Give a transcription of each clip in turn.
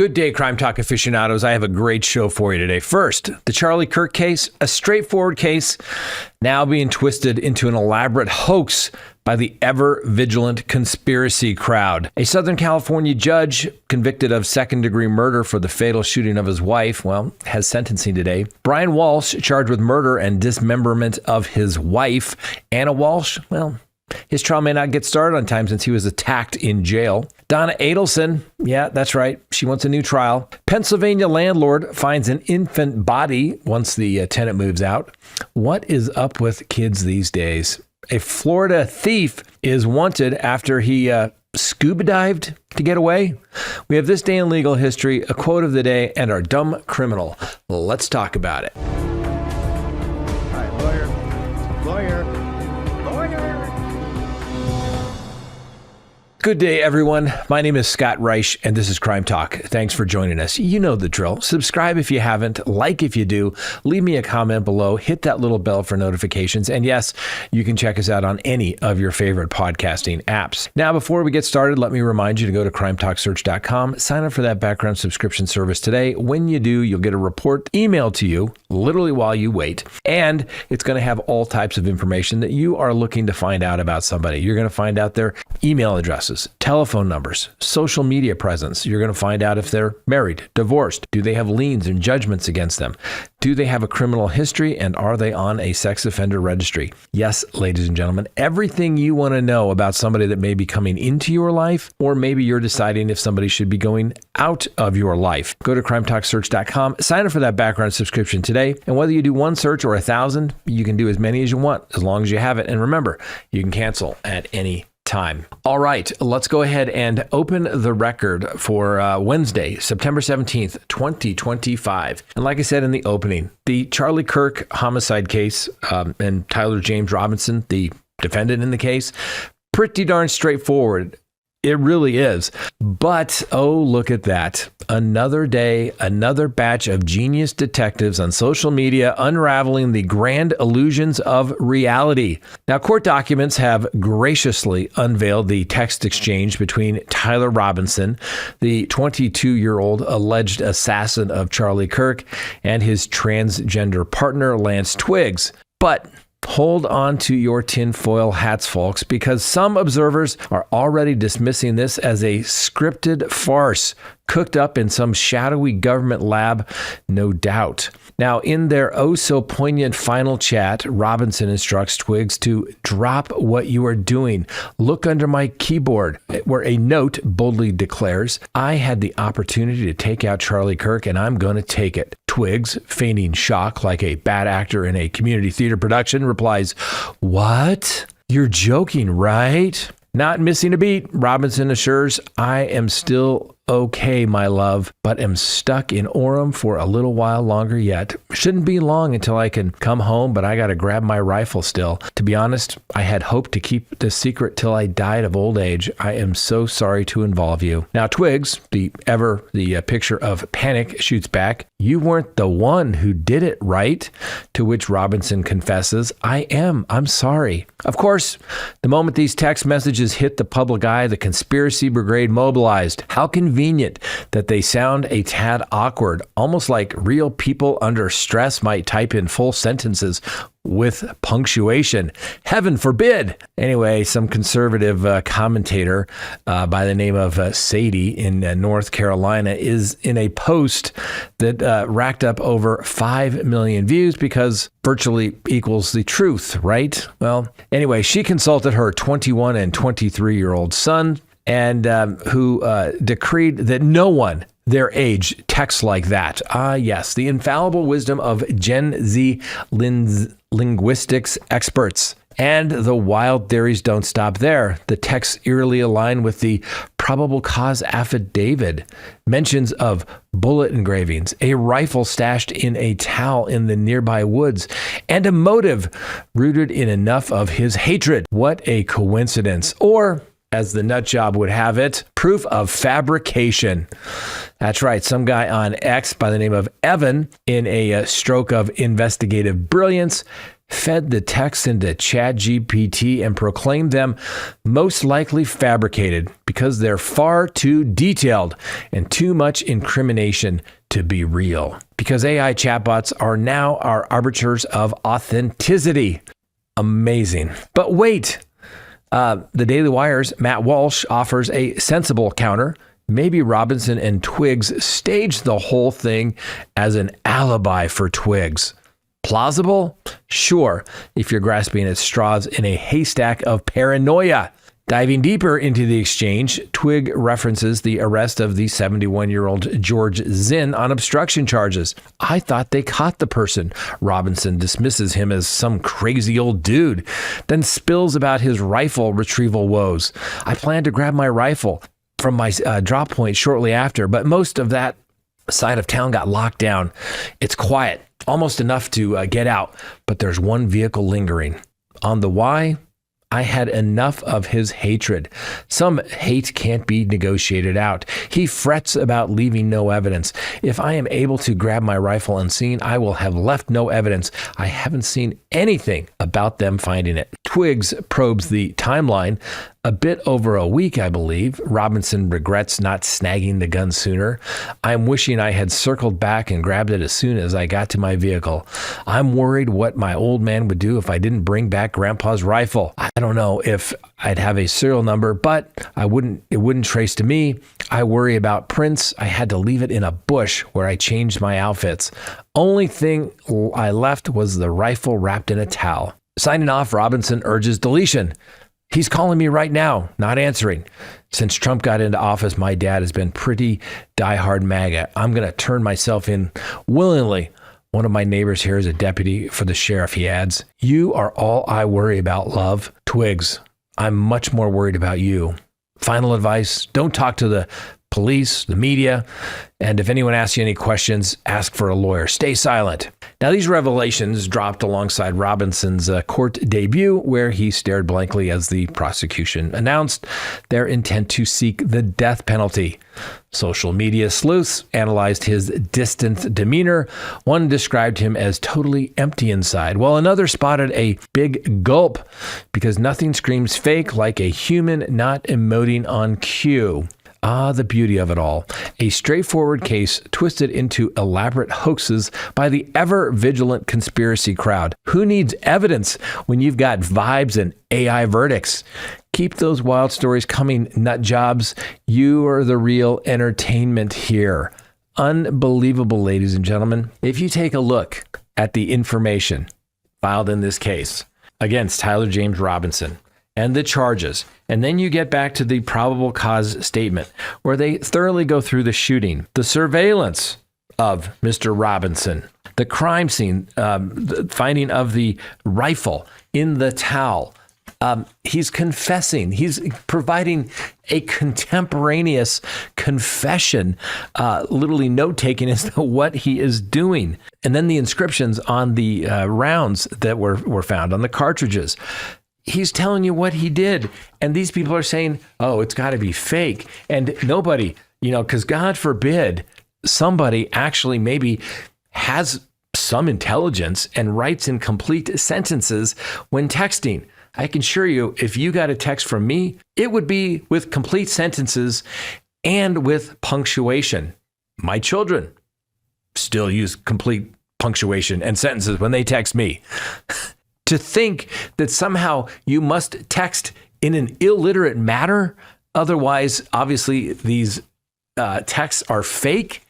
Good day, Crime Talk aficionados. I have a great show for you today. First, the Charlie Kirk case, a straightforward case, now being twisted into an elaborate hoax by the ever-vigilant conspiracy crowd. A Southern California judge convicted of second-degree murder for the fatal shooting of his wife, has sentencing today. Brian Walshe charged with murder and dismemberment of his wife. Anna Walshe, his trial may not get started on time since he was attacked in jail. Donna Adelson, yeah, that's right. She wants a new trial. Pennsylvania landlord finds an infant body once the tenant moves out. What is up with kids these days? A Florida thief is wanted after he scuba dived to get away. We have this day in legal history, a quote of the day, and our dumb criminal. Let's talk about it. All right, lawyer. Good day, everyone. My name is Scott Reich, and this is Crime Talk. Thanks for joining us. You know the drill. Subscribe if you haven't, like if you do, leave me a comment below, hit that little bell for notifications, and yes, you can check us out on any of your favorite podcasting apps. Now, before we get started, let me remind you to go to crimetalksearch.com, sign up for that background subscription service today. When you do, you'll get a report emailed to you, literally while you wait, and it's going to have all types of information that you are looking to find out about somebody. You're going to find out their email addresses, telephone numbers, social media presence. You're going to find out if they're married, divorced. Do they have liens and judgments against them? Do they have a criminal history, and are they on a sex offender registry? Yes, ladies and gentlemen, everything you want to know about somebody that may be coming into your life, or maybe you're deciding if somebody should be going out of your life. Go to crimetalksearch.com, sign up for that background subscription today, and whether you do one search or 1,000, you can do as many as you want, as long as you have it. And remember, you can cancel at any time. All right, let's go ahead and open the record for Wednesday, September 17th, 2025. And like I said in the opening, the Charlie Kirk homicide case and Tyler James Robinson, the defendant in the case, pretty darn straightforward. It really is. But, oh, look at that. Another day, another batch of genius detectives on social media unraveling the grand illusions of reality. Now, court documents have graciously unveiled the text exchange between Tyler Robinson, the 22-year-old alleged assassin of Charlie Kirk, and his transgender partner, Lance Twiggs. But hold on to your tinfoil hats, folks, because some observers are already dismissing this as a scripted farce cooked up in some shadowy government lab, no doubt. Now, in their oh-so-poignant final chat, Robinson instructs Twiggs to drop what you are doing. Look under my keyboard, where a note boldly declares, I had the opportunity to take out Charlie Kirk, and I'm going to take it. Twiggs, feigning shock like a bad actor in a community theater production, replies, What? You're joking, right? Not missing a beat, Robinson assures, I am still okay, my love, but am stuck in Orem for a little while longer yet. Shouldn't be long until I can come home, but I got to grab my rifle still. To be honest, I had hoped to keep this secret till I died of old age. I am so sorry to involve you. Now, Twiggs, the picture of panic, shoots back, you weren't the one who did it, right? To which Robinson confesses, I am. I'm sorry. Of course, the moment these text messages hit the public eye, the conspiracy brigade mobilized. How convenient that they sound a tad awkward, almost like real people under stress might type in full sentences with punctuation. Heaven forbid. Anyway, some conservative commentator by the name of Sadie in North Carolina is in a post that racked up over 5 million views because virtually equals the truth, right? Well, anyway, she consulted her 21 and 23-year-old son and who decreed that no one their age texts like that. Yes, the infallible wisdom of Gen Z linguistics experts. And the wild theories don't stop there. The texts eerily align with the probable cause affidavit. Mentions of bullet engravings, a rifle stashed in a towel in the nearby woods, and a motive rooted in enough of his hatred. What a coincidence. Or, as the nut job would have it, proof of fabrication. That's right. Some guy on X by the name of Evan, in a stroke of investigative brilliance, fed the text into ChatGPT and proclaimed them most likely fabricated because they're far too detailed and too much incrimination to be real. Because AI chatbots are now our arbiters of authenticity. Amazing. But wait, the Daily Wire's Matt Walshe offers a sensible counter. Maybe Robinson and Twiggs staged the whole thing as an alibi for Twiggs. Plausible? Sure, if you're grasping at straws in a haystack of paranoia. Diving deeper into the exchange, Twig references the arrest of the 71-year-old George Zinn on obstruction charges. I thought they caught the person. Robinson dismisses him as some crazy old dude, then spills about his rifle retrieval woes. I planned to grab my rifle from my drop point shortly after, but most of that side of town got locked down. It's quiet, almost enough to get out, but there's one vehicle lingering. On the why, I had enough of his hatred. Some hate can't be negotiated out. He frets about leaving no evidence. If I am able to grab my rifle unseen, I will have left no evidence. I haven't seen anything about them finding it. Twiggs probes the timeline. A bit over a week, I believe. Robinson regrets not snagging the gun sooner. I'm wishing I had circled back and grabbed it as soon as I got to my vehicle. I'm worried what my old man would do if I didn't bring back Grandpa's rifle. I don't know if I'd have a serial number, but it wouldn't trace to me. I worry about prints. I had to leave it in a bush where I changed my outfits. Only thing I left was the rifle wrapped in a towel. Signing off, Robinson urges deletion. He's calling me right now, not answering. Since Trump got into office, my dad has been pretty diehard MAGA. I'm going to turn myself in willingly. One of my neighbors here is a deputy for the sheriff, he adds. You are all I worry about, love. Twiggs, I'm much more worried about you. Final advice, don't talk to the police, the media, and if anyone asks you any questions, ask for a lawyer. Stay silent. Now, these revelations dropped alongside Robinson's court debut, where he stared blankly as the prosecution announced their intent to seek the death penalty. Social media sleuths analyzed his distant demeanor. One described him as totally empty inside, while another spotted a big gulp, because nothing screams fake like a human not emoting on cue. Ah, the beauty of it all. A straightforward case twisted into elaborate hoaxes by the ever-vigilant conspiracy crowd. Who needs evidence when you've got vibes and AI verdicts? Keep those wild stories coming, nut jobs. You are the real entertainment here. Unbelievable, ladies and gentlemen. If you take a look at the information filed in this case against Tyler James Robinson, and the charges. And then you get back to the probable cause statement, where they thoroughly go through the shooting, the surveillance of Mr. Robinson, the crime scene, the finding of the rifle in the towel. He's confessing. He's providing a contemporaneous confession, literally note-taking as to what he is doing. And then the inscriptions on the rounds that were found on the cartridges. He's telling you what he did. And these people are saying, oh, it's got to be fake. And nobody, because God forbid somebody actually maybe has some intelligence and writes in complete sentences when texting. I can assure you, if you got a text from me, it would be with complete sentences and with punctuation. My children still use complete punctuation and sentences when they text me. To think that somehow you must text in an illiterate manner, otherwise, obviously, these texts are fake.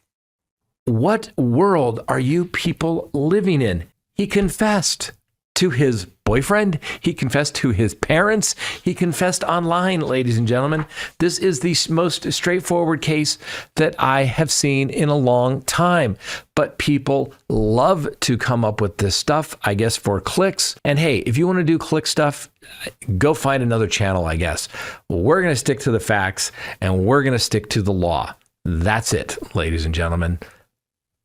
What world are you people living in? He confessed to his boyfriend. He confessed to his parents. He confessed online, ladies and gentlemen. This is the most straightforward case that I have seen in a long time. But people love to come up with this stuff, I guess, for clicks. And hey, if you want to do click stuff, go find another channel, I guess. We're going to stick to the facts and we're going to stick to the law. That's it, ladies and gentlemen.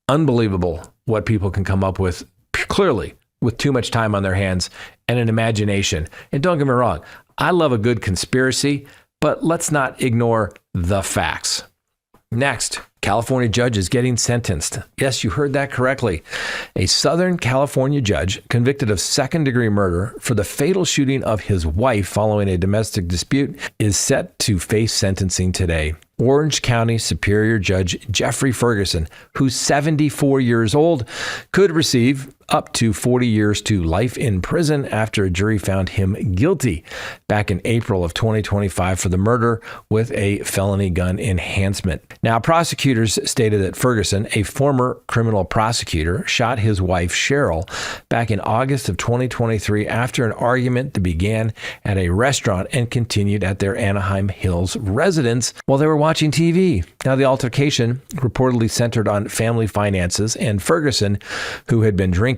Unbelievable what people can come up with, clearly, with too much time on their hands and an imagination. And don't get me wrong, I love a good conspiracy, but let's not ignore the facts. Next, California judge is getting sentenced. Yes, you heard that correctly. A Southern California judge convicted of second-degree murder for the fatal shooting of his wife following a domestic dispute is set to face sentencing today. Orange County Superior Judge Jeffrey Ferguson, who's 74 years old, could receive up to 40 years to life in prison after a jury found him guilty back in April of 2025 for the murder with a felony gun enhancement. Now, prosecutors stated that Ferguson, a former criminal prosecutor, shot his wife Cheryl back in August of 2023 after an argument that began at a restaurant and continued at their Anaheim Hills residence while they were watching TV. Now, the altercation reportedly centered on family finances, and Ferguson, who had been drinking,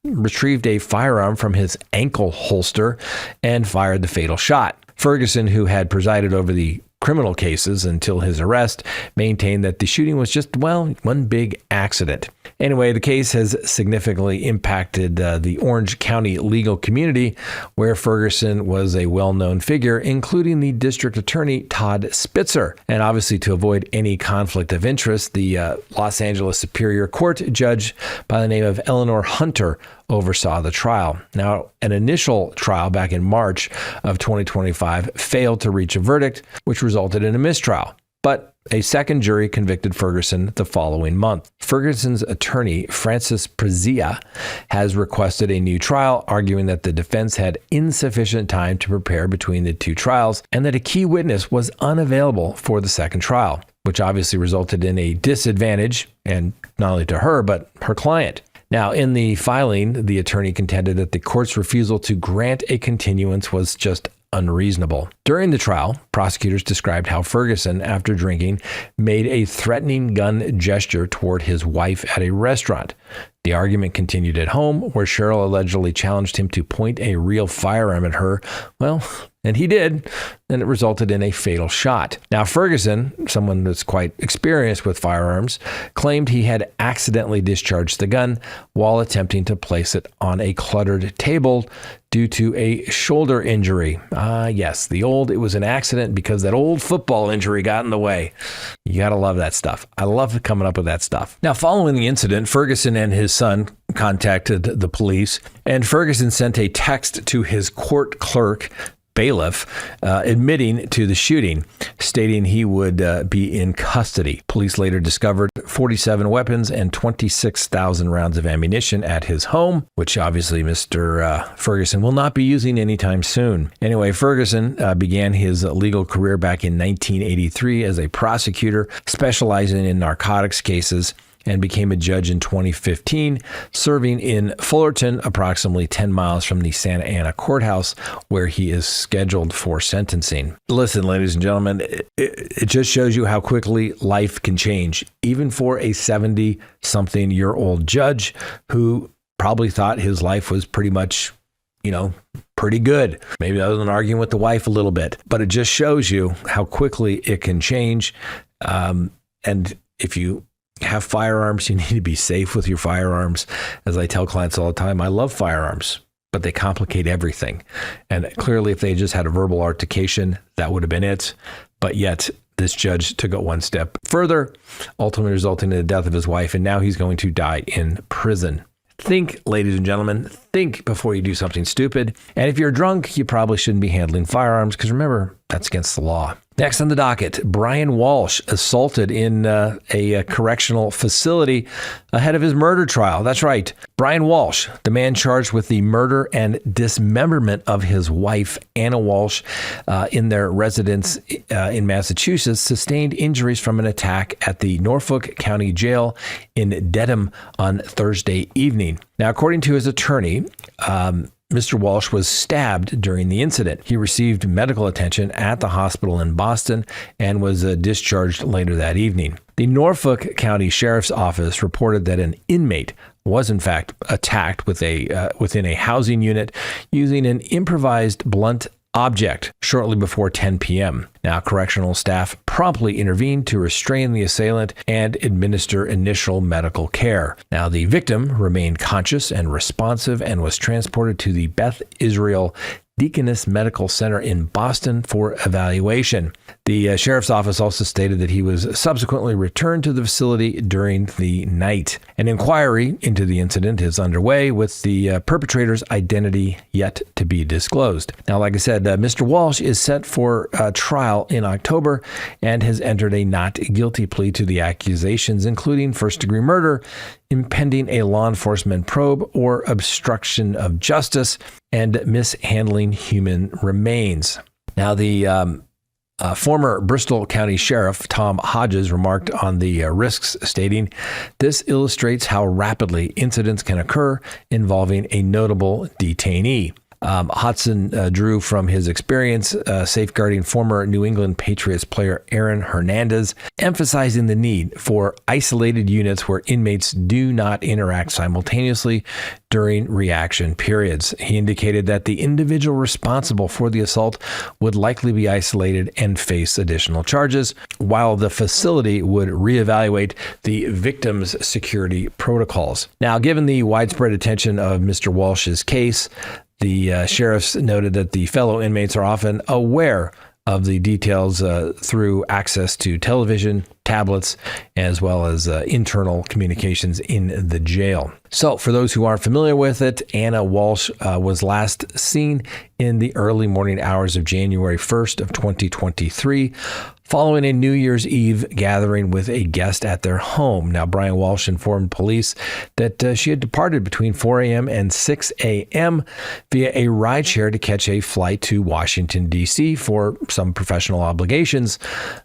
retrieved a firearm from his ankle holster and fired the fatal shot. Ferguson, who had presided over the criminal cases until his arrest, maintained that the shooting was just, one big accident. Anyway, the case has significantly impacted the Orange County legal community, where Ferguson was a well-known figure, including the district attorney Todd Spitzer. And obviously, to avoid any conflict of interest, the Los Angeles Superior Court judge by the name of Eleanor Hunter oversaw the trial. Now, an initial trial back in March of 2025 failed to reach a verdict, which resulted in a mistrial. But a second jury convicted Ferguson the following month. Ferguson's attorney, Francis Prezia, has requested a new trial, arguing that the defense had insufficient time to prepare between the two trials and that a key witness was unavailable for the second trial, which obviously resulted in a disadvantage, and not only to her, but her client. Now, in the filing, the attorney contended that the court's refusal to grant a continuance was just unreasonable. During the trial, prosecutors described how Ferguson, after drinking, made a threatening gun gesture toward his wife at a restaurant. The argument continued at home, where Cheryl allegedly challenged him to point a real firearm at her. And he did, and it resulted in a fatal shot. Now, Ferguson, someone that's quite experienced with firearms, claimed he had accidentally discharged the gun while attempting to place it on a cluttered table due to a shoulder injury. Yes, it was an accident because that old football injury got in the way. You gotta love that stuff. I love coming up with that stuff. Now, following the incident, Ferguson and his son contacted the police, and Ferguson sent a text to his court clerk, bailiff, admitting to the shooting, stating he would be in custody. Police later discovered 47 weapons and 26,000 rounds of ammunition at his home, which obviously Mr. Ferguson will not be using anytime soon. Anyway, Ferguson began his legal career back in 1983 as a prosecutor specializing in narcotics cases, and became a judge in 2015, serving in Fullerton, approximately 10 miles from the Santa Ana courthouse, where he is scheduled for sentencing. Listen, ladies and gentlemen, it just shows you how quickly life can change, even for a 70-something-year-old judge who probably thought his life was pretty much, pretty good. Maybe other than arguing with the wife a little bit, but it just shows you how quickly it can change. And if you have firearms, you need to be safe with your firearms. As I tell clients all the time, I love firearms, but they complicate everything. And clearly, if they just had a verbal altercation, that would have been it. But yet, this judge took it one step further, ultimately resulting in the death of his wife, and now he's going to die in prison. Think, ladies and gentlemen, think before you do something stupid. And if you're drunk, you probably shouldn't be handling firearms, because remember, that's against the law. Next on the docket, Brian Walshe assaulted in a correctional facility ahead of his murder trial. That's right. Brian Walshe, the man charged with the murder and dismemberment of his wife, Anna Walshe, in their residence in Massachusetts, sustained injuries from an attack at the Norfolk County Jail in Dedham on Thursday evening. Now, according to his attorney, Mr. Walshe was stabbed during the incident. He received medical attention at the hospital in Boston and was discharged later that evening. The Norfolk County Sheriff's Office reported that an inmate was in fact attacked within a housing unit using an improvised blunt object shortly before 10 p.m. Now, correctional staff promptly intervened to restrain the assailant and administer initial medical care. Now, the victim remained conscious and responsive and was transported to the Beth Israel Deaconess Medical Center in Boston for evaluation. The sheriff's office also stated that he was subsequently returned to the facility during the night. An inquiry into the incident is underway, with the perpetrator's identity yet to be disclosed. Now, like I said, Mr. Walshe is set for trial in October and has entered a not guilty plea to the accusations, including first-degree murder, impending a law enforcement probe, or obstruction of justice, and mishandling human remains. Now, the former Bristol County Sheriff Tom Hodges remarked on the risks, stating, "This illustrates how rapidly incidents can occur involving a notable detainee." Hodson drew from his experience safeguarding former New England Patriots player Aaron Hernandez, emphasizing the need for isolated units where inmates do not interact simultaneously during reaction periods. He indicated that the individual responsible for the assault would likely be isolated and face additional charges, while the facility would reevaluate the victim's security protocols. Now, given the widespread attention of Mr. Walsh's case, the sheriffs noted that the fellow inmates are often aware of the details through access to television, tablets, as well as internal communications in the jail. So for those who aren't familiar with it, Anna Walshe was last seen in the early morning hours of January 1st of 2023, following a New Year's Eve gathering with a guest at their home. Now, Brian Walshe informed police that she had departed between 4 a.m. and 6 a.m. via a rideshare to catch a flight to Washington, D.C. for some professional obligations,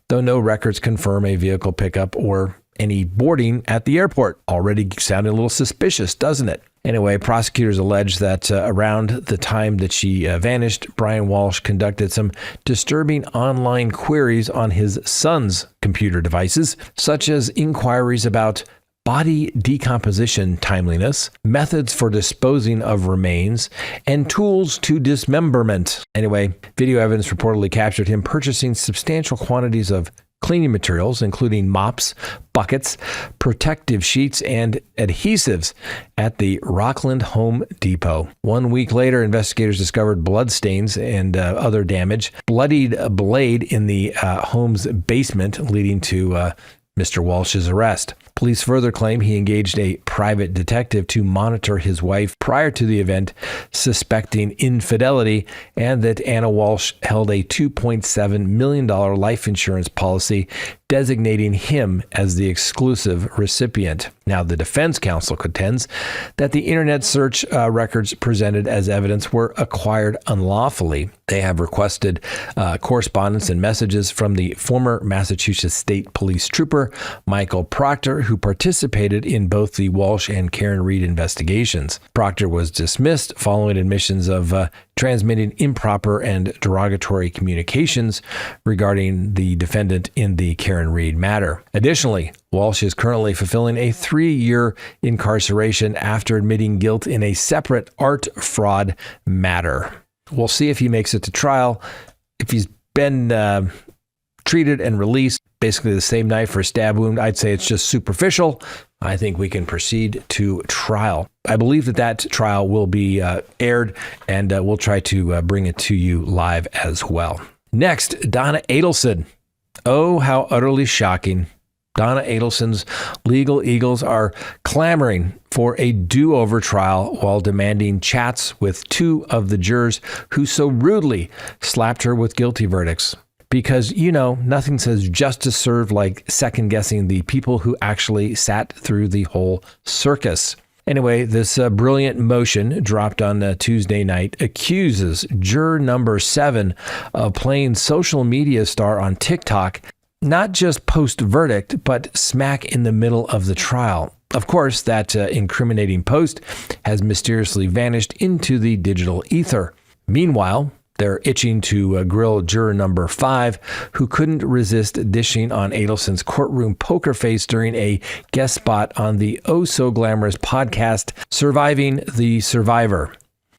though no records confirm a vehicle pickup or any boarding at the airport. Already sounding a little suspicious, doesn't it? Anyway, prosecutors allege that around the time that she vanished, Brian Walshe conducted some disturbing online queries on his son's computer devices, such as inquiries about body decomposition timeliness, methods for disposing of remains, and tools to dismemberment. Anyway, video evidence reportedly captured him purchasing substantial quantities of cleaning materials, including mops, buckets, protective sheets, and adhesives at the Rockland Home Depot. 1 week later, investigators discovered bloodstains and other damage, bloodied blade in the home's basement, leading to Mr. Walsh's arrest. Police further claim he engaged a private detective to monitor his wife prior to the event, suspecting infidelity, and that Anna Walshe held a $2.7 million life insurance policy designating him as the exclusive recipient. Now, the defense counsel contends that the internet search records presented as evidence were acquired unlawfully. They have requested correspondence and messages from the former Massachusetts State Police trooper, Michael Proctor, who participated in both the Walshe and Karen Reed investigations. Proctor was dismissed following admissions of transmitting improper and derogatory communications regarding the defendant in the Karen Reed matter. Additionally, Walshe is currently fulfilling a 3-year incarceration after admitting guilt in a separate art fraud matter. We'll see if he makes it to trial. If he's been treated and released basically the same night for a stab wound, I'd say it's just superficial. I think we can proceed to trial. I believe that trial will be aired, and we'll try to bring it to you live as well. Next, Donna Adelson. Oh, how utterly shocking. Donna Adelson's legal eagles are clamoring for a do-over trial while demanding chats with 2 of the jurors who so rudely slapped her with guilty verdicts. Because, nothing says justice served like second-guessing the people who actually sat through the whole circus. Anyway, this brilliant motion dropped on Tuesday night accuses juror number 7 of playing social media star on TikTok, not just post-verdict, but smack in the middle of the trial. Of course, that incriminating post has mysteriously vanished into the digital ether. Meanwhile, they're itching to grill juror number 5, who couldn't resist dishing on Adelson's courtroom poker face during a guest spot on the oh-so-glamorous podcast, Surviving the Survivor.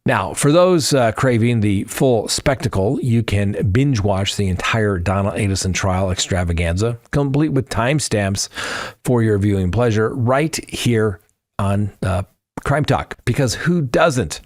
Now, for those craving the full spectacle, you can binge watch the entire Donna Adelson trial extravaganza, complete with timestamps for your viewing pleasure, right here on CrimeTalk. Because who doesn't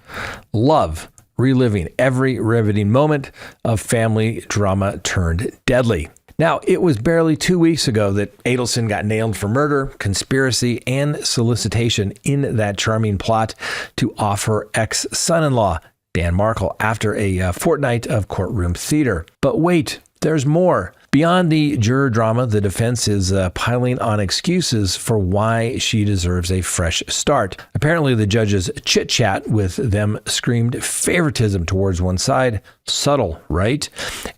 love reliving every riveting moment of family drama turned deadly. Now, it was barely 2 weeks ago that Adelson got nailed for murder, conspiracy, and solicitation in that charming plot to off her ex-son-in-law, Dan Markle, after a fortnight of courtroom theater. But wait, there's more. Beyond the juror drama, the defense is piling on excuses for why she deserves a fresh start. Apparently, the judge's chit-chat with them screamed favoritism towards one side. Subtle, right?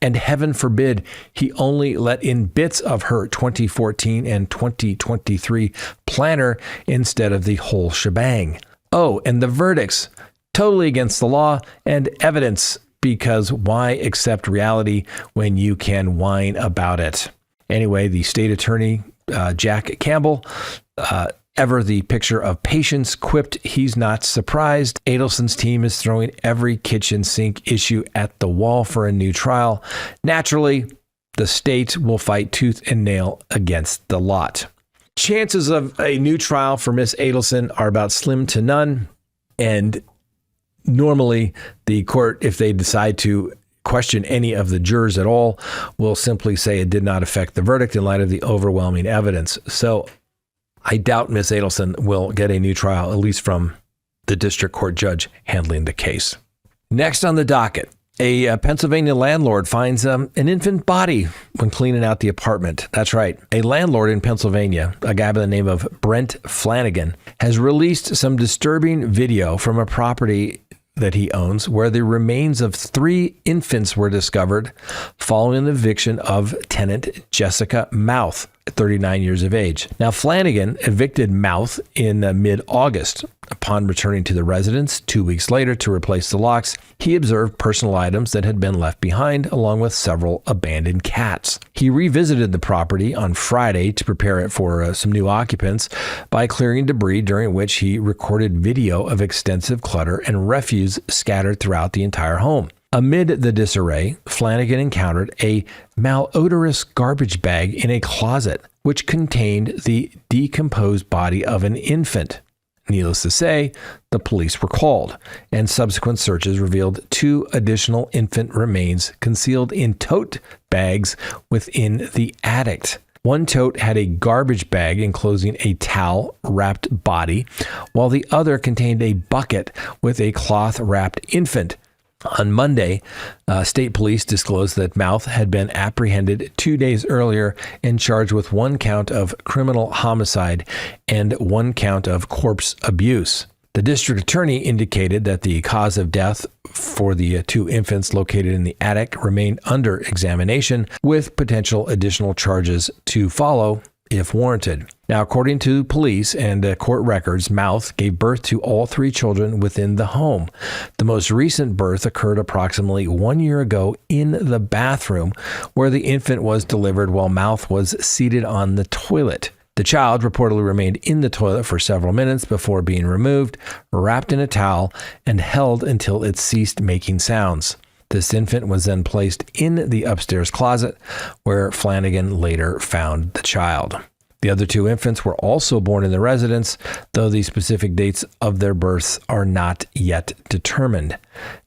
And heaven forbid he only let in bits of her 2014 and 2023 planner instead of the whole shebang. Oh, and the verdicts. Totally against the law and evidence. Because why accept reality when you can whine about it? Anyway, the state attorney, Jack Campbell, ever the picture of patience, quipped he's not surprised. Adelson's team is throwing every kitchen sink issue at the wall for a new trial. Naturally, the state will fight tooth and nail against the lot. Chances of a new trial for Miss Adelson are about slim to none, and normally, the court, if they decide to question any of the jurors at all, will simply say it did not affect the verdict in light of the overwhelming evidence. So I doubt Miss Adelson will get a new trial, at least from the district court judge handling the case. Next on the docket, a Pennsylvania landlord finds an infant body when cleaning out the apartment. That's right. A landlord in Pennsylvania, a guy by the name of Brent Flanagan, has released some disturbing video from a property that he owns where the remains of 3 infants were discovered following the eviction of tenant Jessica Mouth, 39 years of age. Now, Flanagan evicted Mouth in mid-August. Upon returning to the residence 2 weeks later to replace the locks, he observed personal items that had been left behind, along with several abandoned cats. He revisited the property on Friday to prepare it for some new occupants by clearing debris, during which he recorded video of extensive clutter and refuse scattered throughout the entire home. Amid the disarray, Flanagan encountered a malodorous garbage bag in a closet, which contained the decomposed body of an infant. Needless to say, the police were called, and subsequent searches revealed 2 additional infant remains concealed in tote bags within the attic. One tote had a garbage bag enclosing a towel-wrapped body, while the other contained a bucket with a cloth-wrapped infant. On Monday, state police disclosed that Mouth had been apprehended 2 days earlier and charged with 1 count of criminal homicide and 1 count of corpse abuse. The district attorney indicated that the cause of death for the 2 infants located in the attic remained under examination, with potential additional charges to follow if warranted. Now, according to police and court records, Mouth gave birth to all 3 children within the home. The most recent birth occurred approximately 1 year ago in the bathroom, where the infant was delivered while Mouth was seated on the toilet. The child reportedly remained in the toilet for several minutes before being removed, wrapped in a towel, and held until it ceased making sounds. This infant was then placed in the upstairs closet, where Flanagan later found the child. The other 2 infants were also born in the residence, though the specific dates of their births are not yet determined.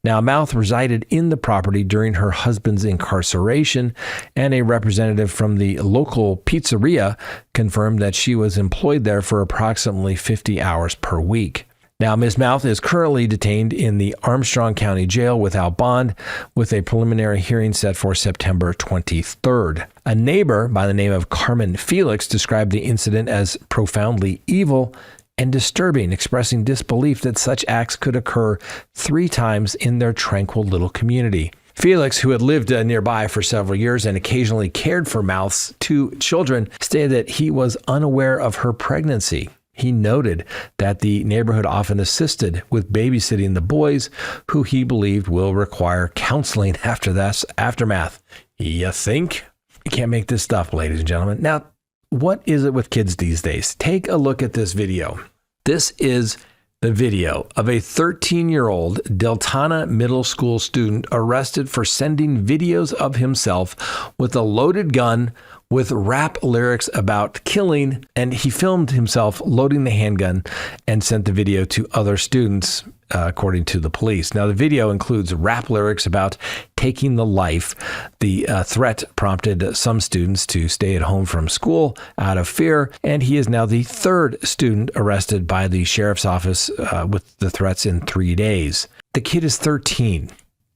Now, Mouth resided in the property during her husband's incarceration, and a representative from the local pizzeria confirmed that she was employed there for approximately 50 hours per week. Now, Ms. Mouth is currently detained in the Armstrong County Jail without bond, with a preliminary hearing set for September 23rd. A neighbor by the name of Carmen Felix described the incident as profoundly evil and disturbing, expressing disbelief that such acts could occur 3 times in their tranquil little community. Felix, who had lived nearby for several years and occasionally cared for Mouth's 2 children, stated that he was unaware of her pregnancy. He noted that the neighborhood often assisted with babysitting the boys, who he believed will require counseling after this aftermath. You think? You can't make this stuff, ladies and gentlemen. Now, what is it with kids these days? Take a look at this video. This is the video of a 13-year-old Deltona Middle School student arrested for sending videos of himself with a loaded gun with rap lyrics about killing, and he filmed himself loading the handgun and sent the video to other students according to the police. Now, the video includes rap lyrics about taking the life. The threat prompted some students to stay at home from school out of fear, and he is now the third student arrested by the sheriff's office with the threats in 3 days. The kid is 13.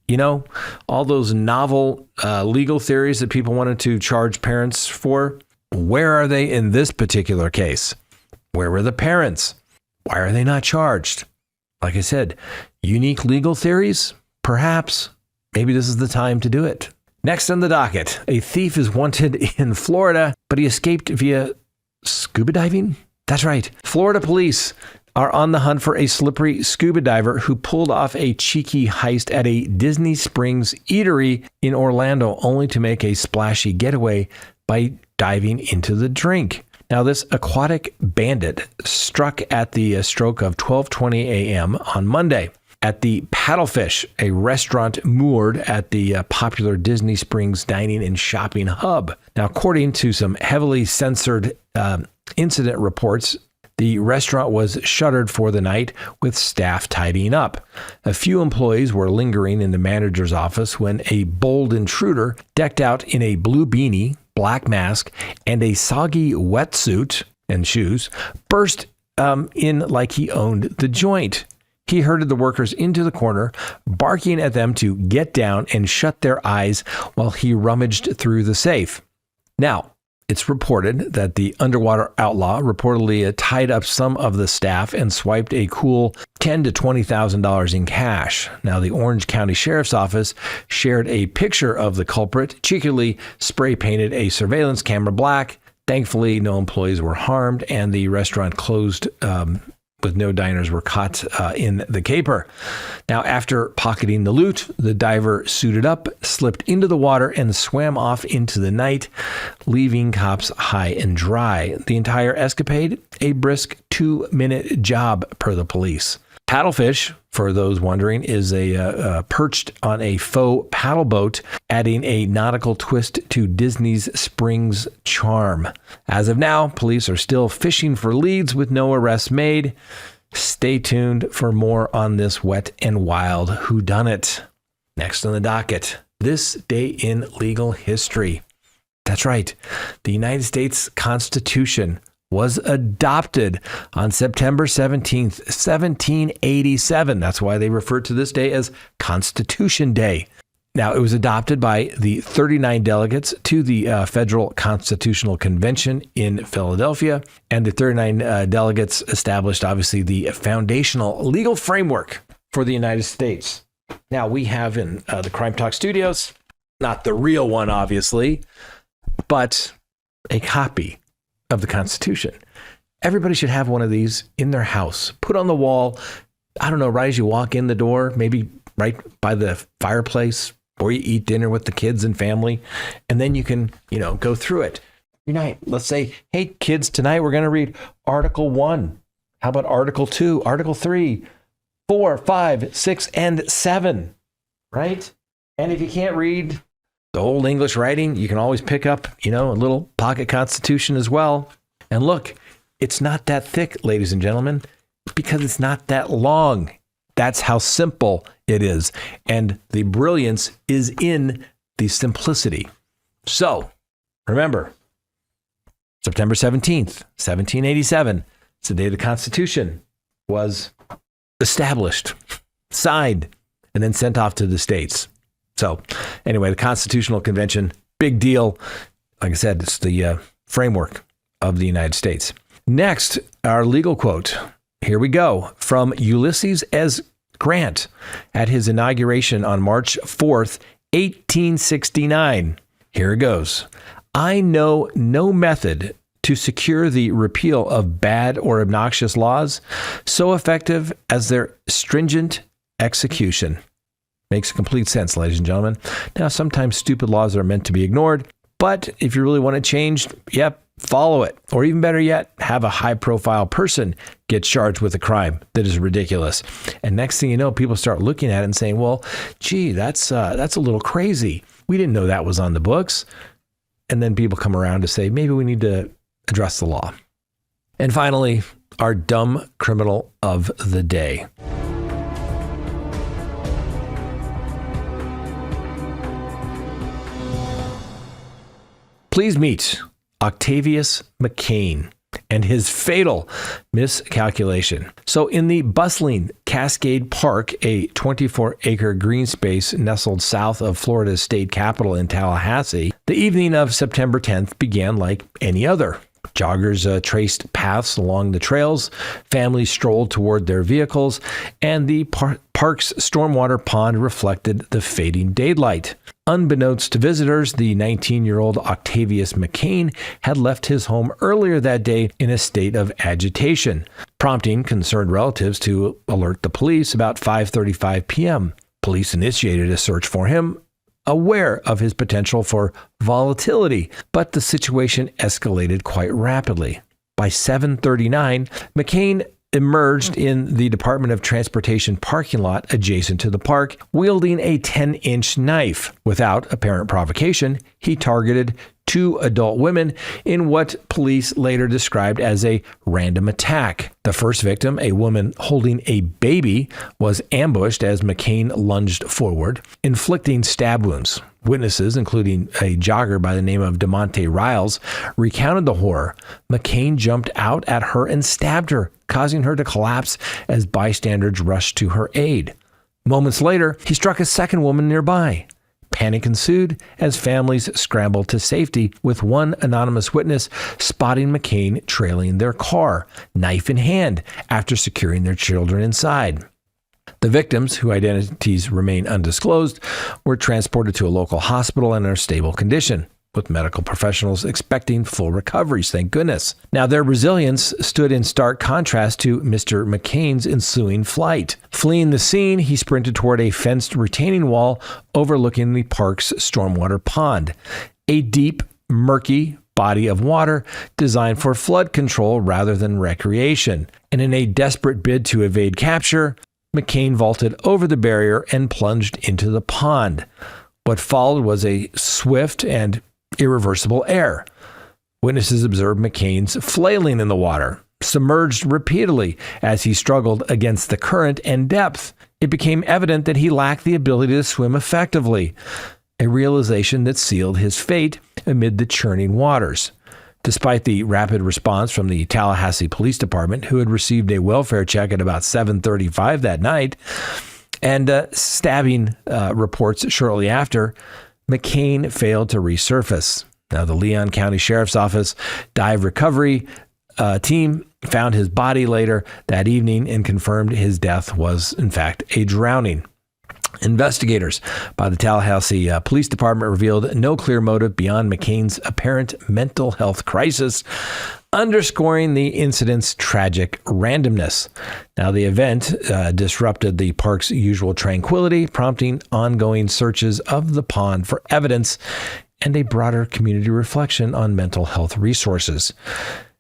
You know, all those novel legal theories that people wanted to charge parents for, where are they in this particular case? Where were the parents? Why are they not charged? Like I said, unique legal theories? Perhaps. Maybe this is the time to do it. Next on the docket, a thief is wanted in Florida, but he escaped via scuba diving? That's right. Florida police are on the hunt for a slippery scuba diver who pulled off a cheeky heist at a Disney Springs eatery in Orlando, only to make a splashy getaway by diving into the drink. Now, this aquatic bandit struck at the stroke of 12:20 a.m. on Monday at the Paddlefish, a restaurant moored at the popular Disney Springs dining and shopping hub. Now, according to some heavily censored incident reports, the restaurant was shuttered for the night with staff tidying up. A few employees were lingering in the manager's office when a bold intruder, decked out in a blue beanie, black mask, and a soggy wetsuit and shoes, burst in like he owned the joint. He herded the workers into the corner, barking at them to get down and shut their eyes while he rummaged through the safe. Now, it's reported that the underwater outlaw reportedly tied up some of the staff and swiped a cool $10,000 to $20,000 in cash. Now, the Orange County Sheriff's Office shared a picture of the culprit, cheekily spray painted a surveillance camera black. Thankfully, no employees were harmed, and the restaurant closed with no diners were caught in the caper. Now, after pocketing the loot, the diver suited up, slipped into the water, and swam off into the night, leaving cops high and dry. The entire escapade, a brisk 2-minute job per the police. Paddlefish, for those wondering, is perched on a faux paddle boat, adding a nautical twist to Disney's Springs charm. As of now, police are still fishing for leads with no arrests made. Stay tuned for more on this wet and wild whodunit. Next on the docket, this day in legal history. That's right. The United States Constitution was adopted on September 17th, 1787. That's why they refer to this day as Constitution Day. Now, it was adopted by the 39 delegates to the Federal Constitutional Convention in Philadelphia, and the 39 delegates established, obviously, the foundational legal framework for the United States. Now, we have in the CrimeTalk studios, not the real one, obviously, but a copy of the Constitution. Everybody should have one of these in their house, put on the wall. I don't know, right as you walk in the door, maybe right by the fireplace, or you eat dinner with the kids and family, and then you can, go through it. Let's say, hey, kids, tonight we're going to read Article 1. How about Article 2, Article 3, 4, 5, 6, and 7, right? And if you can't read the old English writing, you can always pick up, a little pocket Constitution as well. And look, it's not that thick, ladies and gentlemen, because it's not that long. That's how simple it is. And the brilliance is in the simplicity. So remember, September 17th, 1787, it's the day the Constitution was established, signed, and then sent off to the states. So anyway, the Constitutional Convention, big deal. Like I said, it's the framework of the United States. Next, our legal quote. Here we go. From Ulysses S. Grant at his inauguration on March 4th, 1869. Here it goes. I know no method to secure the repeal of bad or obnoxious laws so effective as their stringent execution. Makes complete sense, ladies and gentlemen. Now, sometimes stupid laws are meant to be ignored, but if you really want it changed, follow it. Or even better yet, have a high-profile person get charged with a crime that is ridiculous. And next thing you know, people start looking at it and saying, well, gee, that's a little crazy. We didn't know that was on the books. And then people come around to say, maybe we need to address the law. And finally, our dumb criminal of the day. Please meet Octavius McCain and his fatal miscalculation. So in the bustling Cascade Park, a 24-acre green space nestled south of Florida's state capital in Tallahassee, the evening of September 10th began like any other. Joggers traced paths along the trails, families strolled toward their vehicles, and the park's stormwater pond reflected the fading daylight. Unbeknownst to visitors, the 19-year-old Octavius McCain had left his home earlier that day in a state of agitation, prompting concerned relatives to alert the police about 5:35 p.m. Police initiated a search for him, aware of his potential for volatility, but the situation escalated quite rapidly. By 7:39, McCain emerged in the Department of Transportation parking lot adjacent to the park, wielding a 10-inch knife. Without apparent provocation, he targeted 2 adult women in what police later described as a random attack. The first victim, a woman holding a baby, was ambushed as McCain lunged forward, inflicting stab wounds. Witnesses, including a jogger by the name of DeMonte Riles, recounted the horror. McCain jumped out at her and stabbed her, causing her to collapse as bystanders rushed to her aid. Moments later, he struck a second woman nearby. Panic ensued as families scrambled to safety, with one anonymous witness spotting McCain trailing their car, knife in hand, after securing their children inside. The victims, whose identities remain undisclosed, were transported to a local hospital and are in stable condition, with medical professionals expecting full recoveries, thank goodness. Now, their resilience stood in stark contrast to Mr. McCain's ensuing flight. Fleeing the scene, he sprinted toward a fenced retaining wall overlooking the park's stormwater pond, a deep, murky body of water designed for flood control rather than recreation. And in a desperate bid to evade capture, McCain vaulted over the barrier and plunged into the pond. What followed was a swift and irreversible error. Witnesses observed McCain's flailing in the water, submerged repeatedly as he struggled against the current and depth. It became evident that he lacked the ability to swim effectively, a realization that sealed his fate amid the churning waters. Despite the rapid response from the Tallahassee Police Department, who had received a welfare check at about 7:35 that night, and stabbing reports shortly after, McCain failed to resurface. Now, the Leon County Sheriff's Office dive recovery team found his body later that evening and confirmed his death was, in fact, a drowning. Investigators by the Tallahassee Police Department revealed no clear motive beyond McCain's apparent mental health crisis, underscoring the incident's tragic randomness. Now, the event disrupted the park's usual tranquility, prompting ongoing searches of the pond for evidence and a broader community reflection on mental health resources.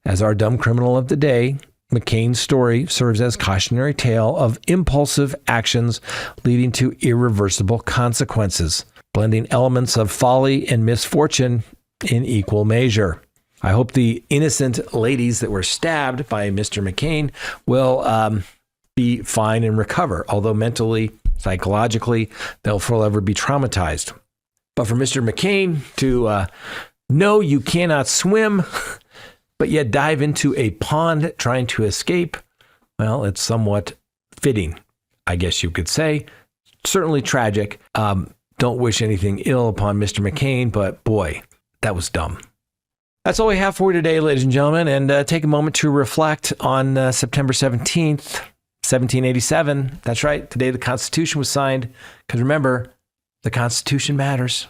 As our dumb criminal of the day, McCain's story serves as cautionary tale of impulsive actions leading to irreversible consequences, blending elements of folly and misfortune in equal measure. I hope the innocent ladies that were stabbed by Mr. McCain will be fine and recover, although mentally, psychologically, they'll forever be traumatized. But for Mr. McCain to know you cannot swim, but yet dive into a pond trying to escape, well, it's somewhat fitting, I guess you could say. Certainly tragic. Don't wish anything ill upon Mr. McCain, but boy, that was dumb. That's all we have for you today, ladies and gentlemen, and take a moment to reflect on September 17th, 1787. That's right, the day the Constitution was signed, because remember, the Constitution matters.